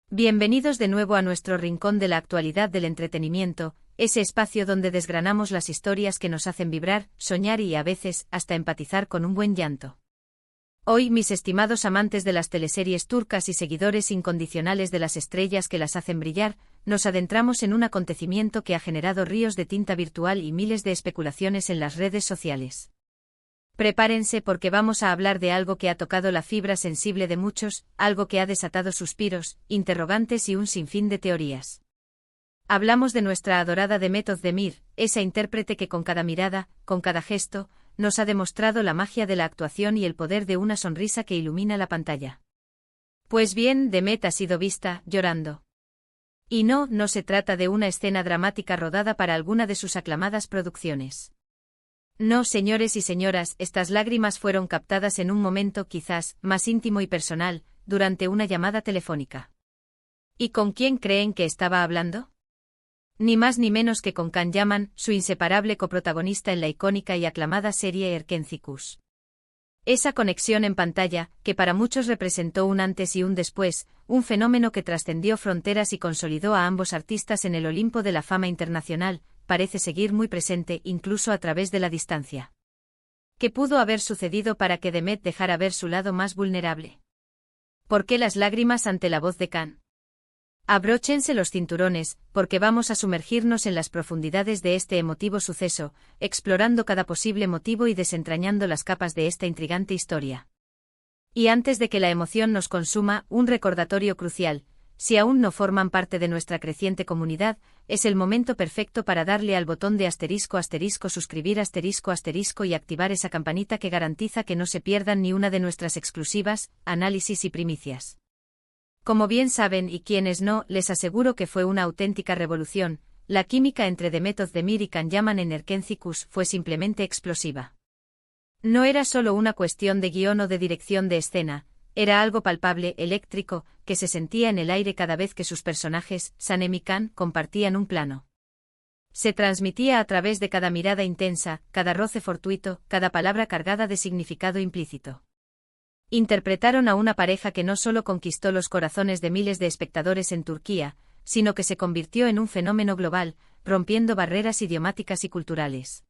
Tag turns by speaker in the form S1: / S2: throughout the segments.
S1: Bienvenidos de nuevo a nuestro rincón de la actualidad del entretenimiento, ese espacio donde desgranamos las historias que nos hacen vibrar, soñar y a veces hasta empatizar con un buen llanto. Hoy, mis estimados amantes de las teleseries turcas y seguidores incondicionales de las estrellas que las hacen brillar, nos adentramos en un acontecimiento que ha generado ríos de tinta virtual y miles de especulaciones en las redes sociales. Prepárense porque vamos a hablar de algo que ha tocado la fibra sensible de muchos, algo que ha desatado suspiros, interrogantes y un sinfín de teorías. Hablamos de nuestra adorada Demet Özdemir, esa intérprete que con cada mirada, con cada gesto, nos ha demostrado la magia de la actuación y el poder de una sonrisa que ilumina la pantalla. Pues bien, Demet ha sido vista, llorando. Y no se trata de una escena dramática rodada para alguna de sus aclamadas producciones. No, señores y señoras, estas lágrimas fueron captadas en un momento quizás más íntimo y personal, durante una llamada telefónica. ¿Y con quién creen que estaba hablando? Ni más ni menos que con Can Yaman, su inseparable coprotagonista en la icónica y aclamada serie Erkenzikuş. Esa conexión en pantalla, que para muchos representó un antes y un después, un fenómeno que trascendió fronteras y consolidó a ambos artistas en el Olimpo de la fama internacional, parece seguir muy presente incluso a través de la distancia. ¿Qué pudo haber sucedido para que Demet dejara ver su lado más vulnerable? ¿Por qué las lágrimas ante la voz de Can? Abróchense los cinturones, porque vamos a sumergirnos en las profundidades de este emotivo suceso, explorando cada posible motivo y desentrañando las capas de esta intrigante historia. Y antes de que la emoción nos consuma, un recordatorio crucial: si aún no forman parte de nuestra creciente comunidad, es el momento perfecto para darle al botón de *** suscribir *** y activar esa campanita que garantiza que no se pierdan ni una de nuestras exclusivas, análisis y primicias. Como bien saben y quienes no, les aseguro que fue una auténtica revolución. La química entre Demet Özdemir y Can Yaman en Erkenzikuş fue simplemente explosiva. No era solo una cuestión de guión o de dirección de escena, era algo palpable, eléctrico, que se sentía en el aire cada vez que sus personajes, Sanem y Can, compartían un plano. Se transmitía a través de cada mirada intensa, cada roce fortuito, cada palabra cargada de significado implícito. Interpretaron a una pareja que no solo conquistó los corazones de miles de espectadores en Turquía, sino que se convirtió en un fenómeno global, rompiendo barreras idiomáticas y culturales.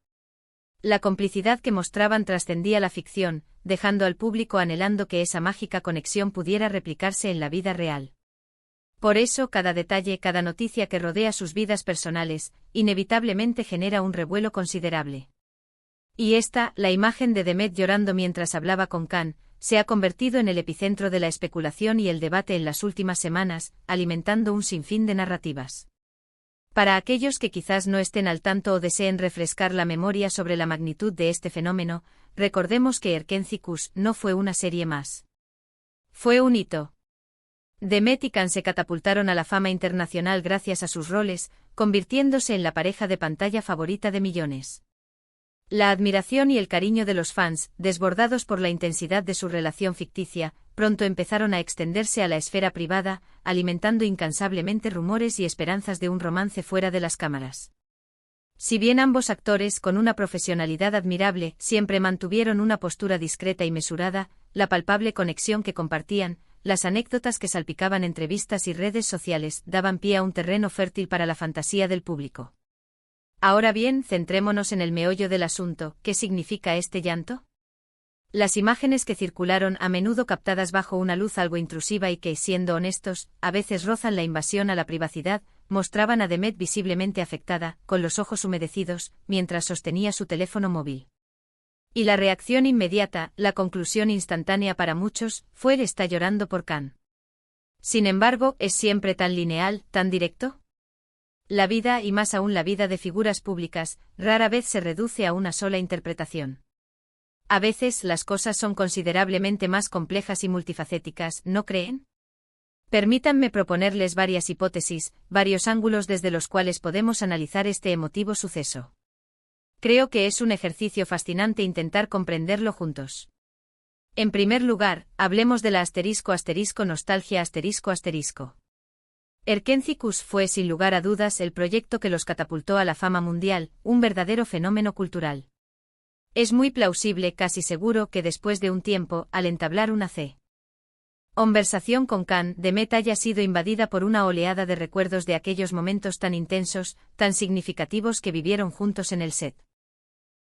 S1: La complicidad que mostraban trascendía la ficción, dejando al público anhelando que esa mágica conexión pudiera replicarse en la vida real. Por eso, cada detalle, cada noticia que rodea sus vidas personales, inevitablemente genera un revuelo considerable. Y esta, la imagen de Demet llorando mientras hablaba con Can, se ha convertido en el epicentro de la especulación y el debate en las últimas semanas, alimentando un sinfín de narrativas. Para aquellos que quizás no estén al tanto o deseen refrescar la memoria sobre la magnitud de este fenómeno, recordemos que Erkenzikuş no fue una serie más. Fue un hito. Demet y Can se catapultaron a la fama internacional gracias a sus roles, convirtiéndose en la pareja de pantalla favorita de millones. La admiración y el cariño de los fans, desbordados por la intensidad de su relación ficticia, pronto empezaron a extenderse a la esfera privada, alimentando incansablemente rumores y esperanzas de un romance fuera de las cámaras. Si bien ambos actores, con una profesionalidad admirable, siempre mantuvieron una postura discreta y mesurada, la palpable conexión que compartían, las anécdotas que salpicaban entrevistas y redes sociales, daban pie a un terreno fértil para la fantasía del público. Ahora bien, centrémonos en el meollo del asunto. ¿Qué significa este llanto? Las imágenes que circularon, a menudo captadas bajo una luz algo intrusiva y que, siendo honestos, a veces rozan la invasión a la privacidad, mostraban a Demet visiblemente afectada, con los ojos humedecidos, mientras sostenía su teléfono móvil. Y la reacción inmediata, la conclusión instantánea para muchos, fue él está llorando por Can. Sin embargo, ¿es siempre tan lineal, tan directo? La vida, y más aún la vida de figuras públicas, rara vez se reduce a una sola interpretación. A veces las cosas son considerablemente más complejas y multifacéticas, ¿no creen? Permítanme proponerles varias hipótesis, varios ángulos desde los cuales podemos analizar este emotivo suceso. Creo que es un ejercicio fascinante intentar comprenderlo juntos. En primer lugar, hablemos de la *** nostalgia ***. Erkenzikuş fue sin lugar a dudas el proyecto que los catapultó a la fama mundial, un verdadero fenómeno cultural. Es muy plausible, casi seguro, que después de un tiempo, al entablar una Conversación con Can. Demet haya sido invadida por una oleada de recuerdos de aquellos momentos tan intensos, tan significativos que vivieron juntos en el set.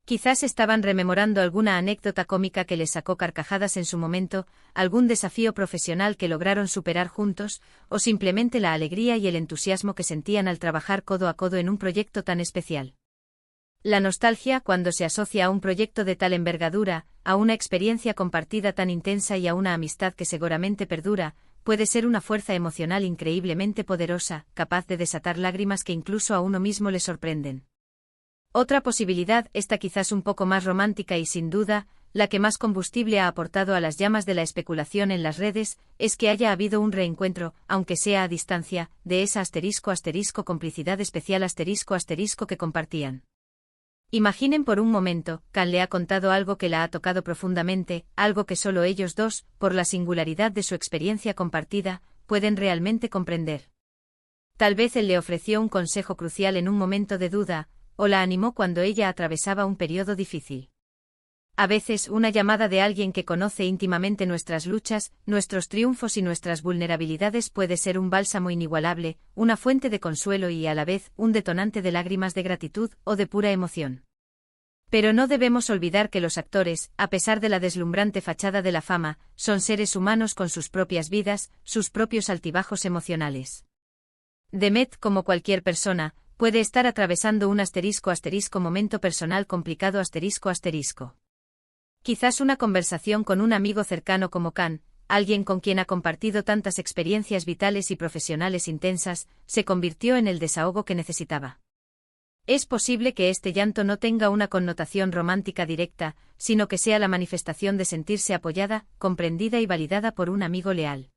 S1: Quizás estaban rememorando alguna anécdota cómica que les sacó carcajadas en su momento, algún desafío profesional que lograron superar juntos, o simplemente la alegría y el entusiasmo que sentían al trabajar codo a codo en un proyecto tan especial. La nostalgia, cuando se asocia a un proyecto de tal envergadura, a una experiencia compartida tan intensa y a una amistad que seguramente perdura, puede ser una fuerza emocional increíblemente poderosa, capaz de desatar lágrimas que incluso a uno mismo le sorprenden. Otra posibilidad, esta quizás un poco más romántica y sin duda, la que más combustible ha aportado a las llamas de la especulación en las redes, es que haya habido un reencuentro, aunque sea a distancia, de esa complicidad especial que compartían. Imaginen por un momento, Can le ha contado algo que la ha tocado profundamente, algo que solo ellos dos, por la singularidad de su experiencia compartida, pueden realmente comprender. Tal vez él le ofreció un consejo crucial en un momento de duda, o la animó cuando ella atravesaba un periodo difícil. A veces, una llamada de alguien que conoce íntimamente nuestras luchas, nuestros triunfos y nuestras vulnerabilidades puede ser un bálsamo inigualable, una fuente de consuelo y, a la vez, un detonante de lágrimas de gratitud o de pura emoción. Pero no debemos olvidar que los actores, a pesar de la deslumbrante fachada de la fama, son seres humanos con sus propias vidas, sus propios altibajos emocionales. Demet, como cualquier persona, puede estar atravesando un momento personal complicado. Quizás una conversación con un amigo cercano como Can, alguien con quien ha compartido tantas experiencias vitales y profesionales intensas, se convirtió en el desahogo que necesitaba. Es posible que este llanto no tenga una connotación romántica directa, sino que sea la manifestación de sentirse apoyada, comprendida y validada por un amigo leal.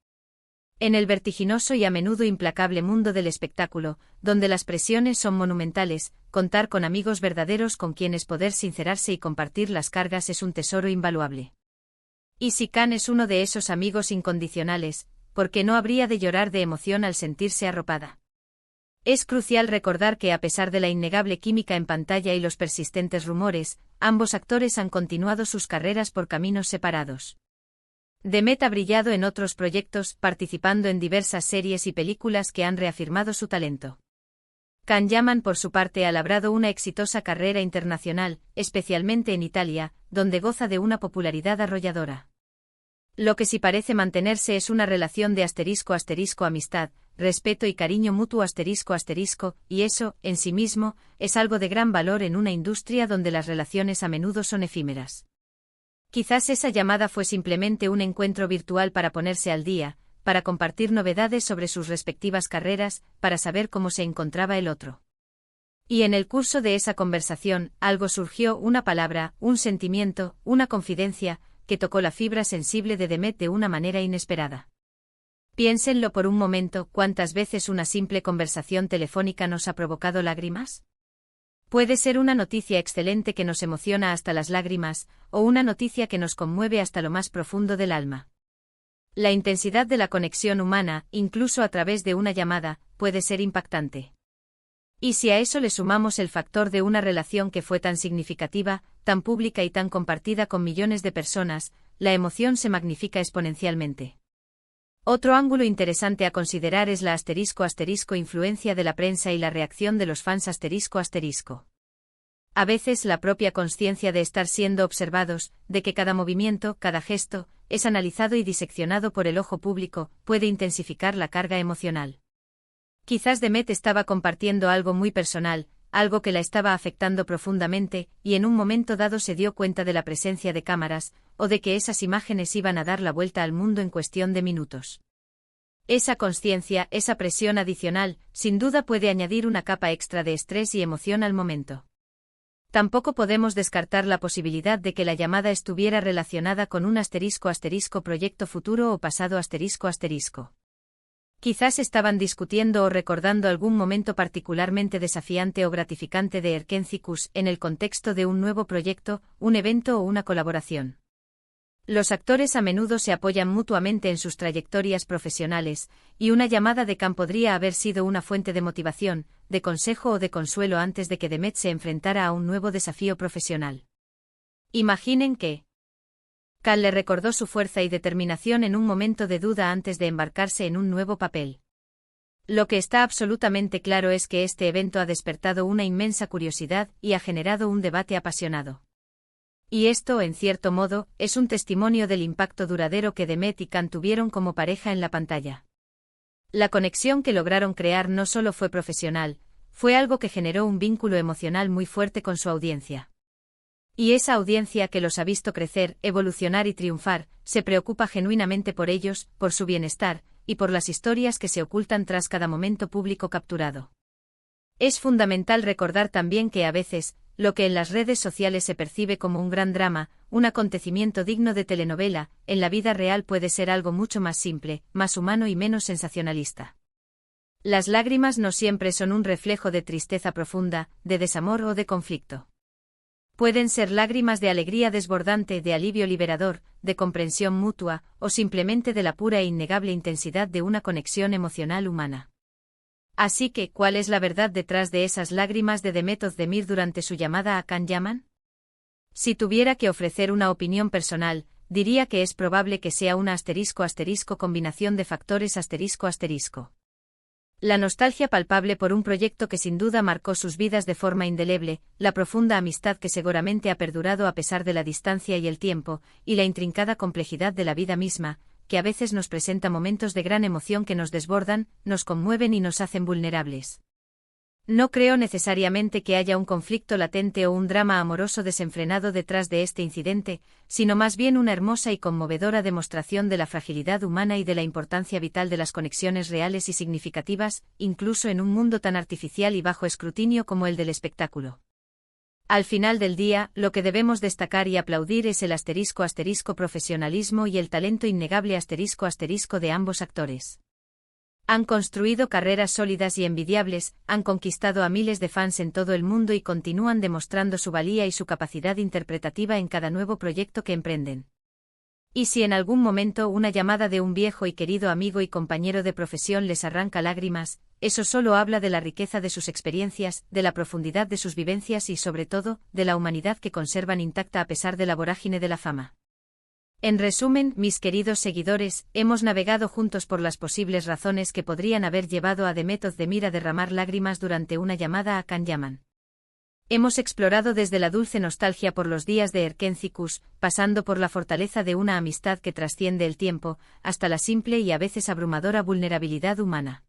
S1: En el vertiginoso y a menudo implacable mundo del espectáculo, donde las presiones son monumentales, contar con amigos verdaderos con quienes poder sincerarse y compartir las cargas es un tesoro invaluable. Y si Can es uno de esos amigos incondicionales, ¿por qué no habría de llorar de emoción al sentirse arropada? Es crucial recordar que a pesar de la innegable química en pantalla y los persistentes rumores, ambos actores han continuado sus carreras por caminos separados. Demet ha brillado en otros proyectos, participando en diversas series y películas que han reafirmado su talento. Can Yaman, por su parte, ha labrado una exitosa carrera internacional, especialmente en Italia, donde goza de una popularidad arrolladora. Lo que sí parece mantenerse es una relación de amistad, respeto y cariño mutuo y eso, en sí mismo, es algo de gran valor en una industria donde las relaciones a menudo son efímeras. Quizás esa llamada fue simplemente un encuentro virtual para ponerse al día, para compartir novedades sobre sus respectivas carreras, para saber cómo se encontraba el otro. Y en el curso de esa conversación, algo surgió, una palabra, un sentimiento, una confidencia, que tocó la fibra sensible de Demet de una manera inesperada. Piénsenlo por un momento, ¿cuántas veces una simple conversación telefónica nos ha provocado lágrimas? Puede ser una noticia excelente que nos emociona hasta las lágrimas, o una noticia que nos conmueve hasta lo más profundo del alma. La intensidad de la conexión humana, incluso a través de una llamada, puede ser impactante. Y si a eso le sumamos el factor de una relación que fue tan significativa, tan pública y tan compartida con millones de personas, la emoción se magnifica exponencialmente. Otro ángulo interesante a considerar es la influencia de la prensa y la reacción de los fans A veces la propia consciencia de estar siendo observados, de que cada movimiento, cada gesto, es analizado y diseccionado por el ojo público, puede intensificar la carga emocional. Quizás Demet estaba compartiendo algo muy personal, algo que la estaba afectando profundamente, y en un momento dado se dio cuenta de la presencia de cámaras, o de que esas imágenes iban a dar la vuelta al mundo en cuestión de minutos. Esa consciencia, esa presión adicional, sin duda puede añadir una capa extra de estrés y emoción al momento. Tampoco podemos descartar la posibilidad de que la llamada estuviera relacionada con un proyecto futuro o pasado. Quizás estaban discutiendo o recordando algún momento particularmente desafiante o gratificante de Erkencikus en el contexto de un nuevo proyecto, un evento o una colaboración. Los actores a menudo se apoyan mutuamente en sus trayectorias profesionales, y una llamada de Can podría haber sido una fuente de motivación, de consejo o de consuelo antes de que Demet se enfrentara a un nuevo desafío profesional. Imaginen que Cal le recordó su fuerza y determinación en un momento de duda antes de embarcarse en un nuevo papel. Lo que está absolutamente claro es que este evento ha despertado una inmensa curiosidad y ha generado un debate apasionado. Y esto, en cierto modo, es un testimonio del impacto duradero que Demet y Can tuvieron como pareja en la pantalla. La conexión que lograron crear no solo fue profesional, fue algo que generó un vínculo emocional muy fuerte con su audiencia. Y esa audiencia que los ha visto crecer, evolucionar y triunfar, se preocupa genuinamente por ellos, por su bienestar, y por las historias que se ocultan tras cada momento público capturado. Es fundamental recordar también que a veces, lo que en las redes sociales se percibe como un gran drama, un acontecimiento digno de telenovela, en la vida real puede ser algo mucho más simple, más humano y menos sensacionalista. Las lágrimas no siempre son un reflejo de tristeza profunda, de desamor o de conflicto. Pueden ser lágrimas de alegría desbordante, de alivio liberador, de comprensión mutua, o simplemente de la pura e innegable intensidad de una conexión emocional humana. Así que, ¿cuál es la verdad detrás de esas lágrimas de Demet Özdemir durante su llamada a Can Yaman? Si tuviera que ofrecer una opinión personal, diría que es probable que sea una *** combinación de factores ***. La nostalgia palpable por un proyecto que sin duda marcó sus vidas de forma indeleble, la profunda amistad que seguramente ha perdurado a pesar de la distancia y el tiempo, y la intrincada complejidad de la vida misma, que a veces nos presenta momentos de gran emoción que nos desbordan, nos conmueven y nos hacen vulnerables. No creo necesariamente que haya un conflicto latente o un drama amoroso desenfrenado detrás de este incidente, sino más bien una hermosa y conmovedora demostración de la fragilidad humana y de la importancia vital de las conexiones reales y significativas, incluso en un mundo tan artificial y bajo escrutinio como el del espectáculo. Al final del día, lo que debemos destacar y aplaudir es el *** profesionalismo y el talento innegable *** de ambos actores. Han construido carreras sólidas y envidiables, han conquistado a miles de fans en todo el mundo y continúan demostrando su valía y su capacidad interpretativa en cada nuevo proyecto que emprenden. Y si en algún momento una llamada de un viejo y querido amigo y compañero de profesión les arranca lágrimas, eso solo habla de la riqueza de sus experiencias, de la profundidad de sus vivencias y sobre todo, de la humanidad que conservan intacta a pesar de la vorágine de la fama. En resumen, mis queridos seguidores, hemos navegado juntos por las posibles razones que podrían haber llevado a Demet Özdemir a derramar lágrimas durante una llamada a Can Yaman. Hemos explorado desde la dulce nostalgia por los días de Erkencikus, pasando por la fortaleza de una amistad que trasciende el tiempo, hasta la simple y a veces abrumadora vulnerabilidad humana.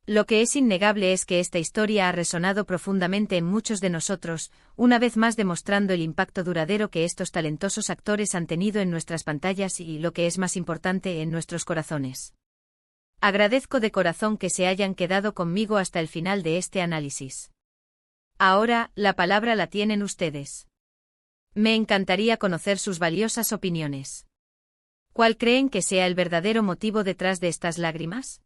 S1: Lo que es innegable es que esta historia ha resonado profundamente en muchos de nosotros, una vez más demostrando el impacto duradero que estos talentosos actores han tenido en nuestras pantallas y, lo que es más importante, en nuestros corazones. Agradezco de corazón que se hayan quedado conmigo hasta el final de este análisis. Ahora, la palabra la tienen ustedes. Me encantaría conocer sus valiosas opiniones. ¿Cuál creen que sea el verdadero motivo detrás de estas lágrimas?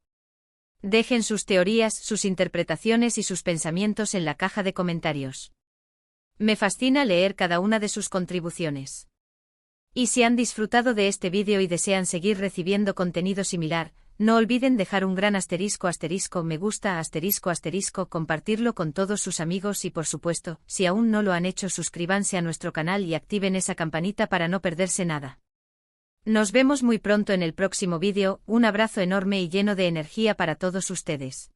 S1: Dejen sus teorías, sus interpretaciones y sus pensamientos en la caja de comentarios. Me fascina leer cada una de sus contribuciones. Y si han disfrutado de este vídeo y desean seguir recibiendo contenido similar, no olviden dejar un gran *** me gusta *** compartirlo con todos sus amigos y por supuesto, si aún no lo han hecho, suscríbanse a nuestro canal y activen esa campanita para no perderse nada. Nos vemos muy pronto en el próximo vídeo, un abrazo enorme y lleno de energía para todos ustedes.